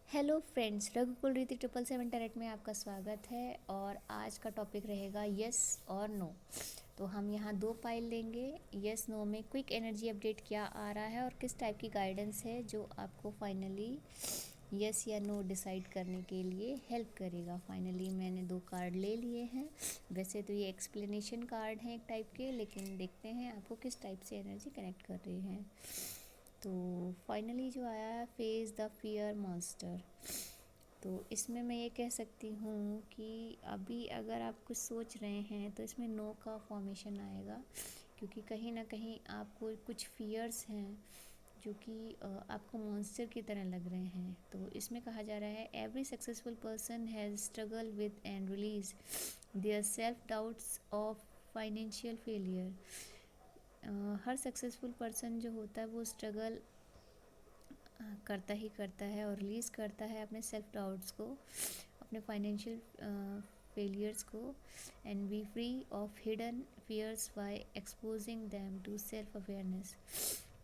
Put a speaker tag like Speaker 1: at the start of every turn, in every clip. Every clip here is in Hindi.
Speaker 1: हेलो फ्रेंड्स, रघुकुल रीति 777 में आपका स्वागत है। और आज का टॉपिक रहेगा यस और नो। तो हम यहाँ दो पाइल लेंगे। यस नो में क्विक एनर्जी अपडेट क्या आ रहा है और किस टाइप की गाइडेंस है जो आपको फाइनली यस या नो डिसाइड करने के लिए हेल्प करेगा। फाइनली मैंने दो कार्ड ले लिए हैं। वैसे तो ये एक्सप्लेनेशन कार्ड हैं एक टाइप के, लेकिन देखते हैं आपको किस टाइप से एनर्जी कनेक्ट कर रही है। तो फाइनली जो आया है, फेस द फियर मॉन्स्टर। तो इसमें मैं ये कह सकती हूँ कि अभी अगर आप कुछ सोच रहे हैं तो इसमें नो का फॉर्मेशन आएगा, क्योंकि कहीं ना कहीं आपको कुछ फियर्स हैं जो कि आपको मॉन्स्टर की तरह लग रहे हैं। तो इसमें कहा जा रहा है, every successful person has struggle with and release their self doubts of financial failure. Her successful person जो होता है वो स्ट्रगल करता ही करता है और रिलीज़ करता है अपने सेल्फ डाउट्स को, अपने फाइनेंशियल फेलियर्स को। And be free of hidden fears by exposing them to self awareness.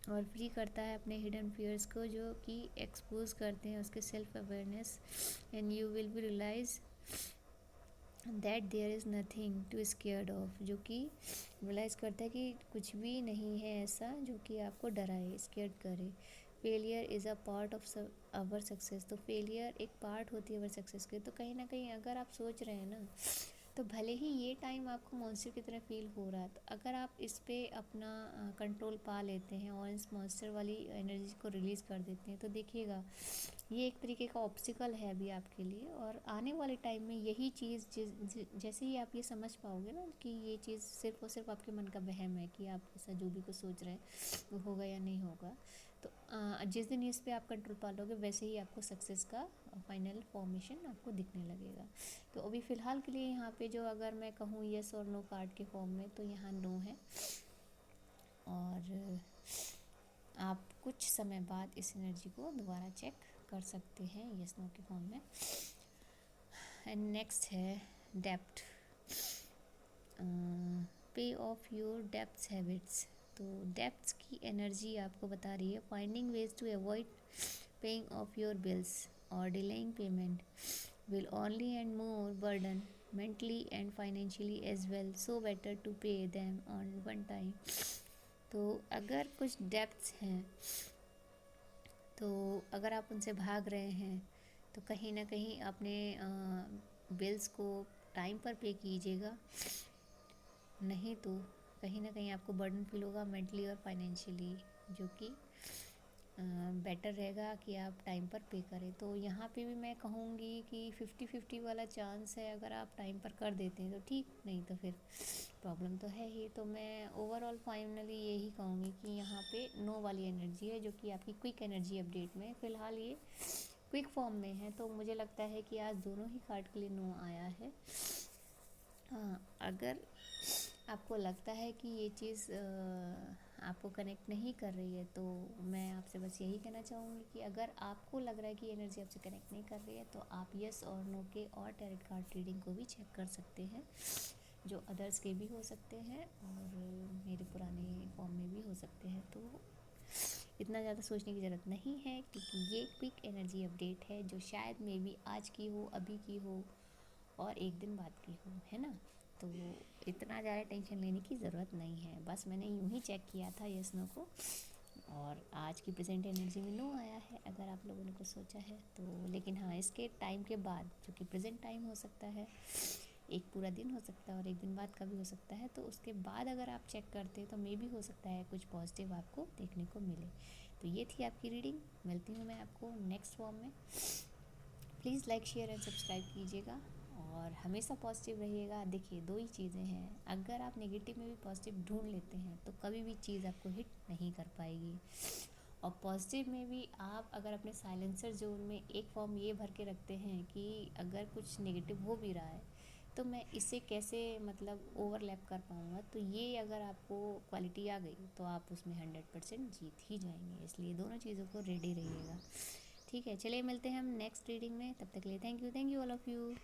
Speaker 1: और फ्री करता है अपने हिडन फियर्स को जो कि एक्सपोज करते हैं उसके self awareness. And you will be realise that there is nothing to scared of, जो कि रियलाइज़ करता है कि कुछ भी नहीं है ऐसा जो कि आपको डराए, स्केयर्ड करे। Failure is a part of our success. तो फेलियर एक पार्ट होती है आवर सक्सेस की। तो कहीं ना कहीं अगर आप सोच रहे हैं ना, तो भले ही ये टाइम आपको मॉन्स्टर की तरह फील हो रहा है, तो अगर आप इस पर अपना कंट्रोल पा लेते हैं और इस मॉन्स्टर वाली एनर्जी को रिलीज़ कर देते हैं, तो देखिएगा ये एक तरीके का ऑब्स्टिकल है अभी आपके लिए। और आने वाले टाइम में यही चीज़ जैसे ही आप ये समझ पाओगे ना कि ये चीज़ सिर्फ और सिर्फ आपके मन का वहम है, कि आप ऐसा जो भी कुछ सोच रहे हैं वो होगा या नहीं होगा, तो जिस दिन इस पे आप कंट्रोल पा लोगे वैसे ही आपको सक्सेस का फाइनल फॉर्मेशन आपको दिखने लगेगा। तो अभी फ़िलहाल के लिए यहाँ पे जो अगर मैं कहूँ यस और नो कार्ड के फॉर्म में, तो यहाँ नो है। और आप कुछ समय बाद इस एनर्जी को दोबारा चेक कर सकते हैं यस नो के फॉर्म में। एंड नेक्स्ट है डेप्थ। पे ऑफ योर डेप्थ हैबिट्स। तो डेप्थ की एनर्जी आपको बता रही है, finding ways to avoid paying off your bills और delaying payment will only and more burden mentally and financially as well, so better to pay them on one time। तो अगर कुछ डेप्थ्स हैं, तो अगर आप उनसे भाग रहे हैं तो कहीं ना कहीं अपने बिल्स को टाइम पर पे कीजिएगा, नहीं तो कहीं ना कहीं आपको बर्डन फील होगा मेंटली और फाइनेंशियली, जो कि बेटर रहेगा कि आप टाइम पर पे करें। तो यहाँ पे भी मैं कहूँगी कि 50-50 वाला चांस है। अगर आप टाइम पर कर देते हैं तो ठीक, नहीं तो फिर प्रॉब्लम तो है ही। तो मैं ओवरऑल फाइनली यही कहूँगी कि यहाँ पे नो वाली एनर्जी है, जो कि आपकी क्विक एनर्जी अपडेट में फ़िलहाल ये क्विक फॉर्म में है। तो मुझे लगता है कि आज दोनों ही कार्ड के लिए नो आया है। हाँ, अगर आपको लगता है कि ये चीज़ आपको कनेक्ट नहीं कर रही है, तो मैं आपसे बस यही कहना चाहूँगी कि अगर आपको लग रहा है कि एनर्जी आपसे कनेक्ट नहीं कर रही है, तो आप यस और नो के और टैरेट कार्ड रीडिंग को भी चेक कर सकते हैं, जो अदर्स के भी हो सकते हैं और मेरे पुराने फॉर्म में भी हो सकते हैं। तो इतना ज़्यादा सोचने की ज़रूरत नहीं है, क्योंकि ये क्विक एनर्जी अपडेट है जो शायद मे बी आज की हो, अभी की हो और एक दिन बाद की हो, है ना। तो इतना ज़्यादा टेंशन लेने की ज़रूरत नहीं है। बस मैंने यूं ही चेक किया था यस नो को, और आज की प्रेजेंट एनर्जी में नो आया है, अगर आप लोगों ने कुछ सोचा है तो। लेकिन हाँ, इसके टाइम के बाद, जो कि प्रेजेंट टाइम हो सकता है, एक पूरा दिन हो सकता है और एक दिन बाद का भी हो सकता है, तो उसके बाद अगर आप चेक करते हैं तो मे भी हो सकता है कुछ पॉजिटिव आपको देखने को मिले। तो ये थी आपकी रीडिंग। मिलती हूँ मैं आपको नेक्स्ट फॉर्म में। Please like share and subscribe कीजिएगा और हमेशा पॉजिटिव रहिएगा। देखिए, दो ही चीज़ें हैं, अगर आप नेगेटिव में भी पॉजिटिव ढूंढ लेते हैं तो कभी भी चीज़ आपको हिट नहीं कर पाएगी। और पॉजिटिव में भी आप अगर अपने साइलेंसर जोन में एक फॉर्म ये भर के रखते हैं कि अगर कुछ नेगेटिव हो भी रहा है तो मैं इसे कैसे मतलब ओवरलैप कर पाऊँगा, तो ये अगर आपको क्वालिटी आ गई तो आप उसमें 100% जीत ही जाएंगे। इसलिए दोनों चीज़ों को रेडी रहिएगा। ठीक है, चलिए मिलते हैं हम नेक्स्ट रीडिंग में। तब तक के लिए thank you all of you.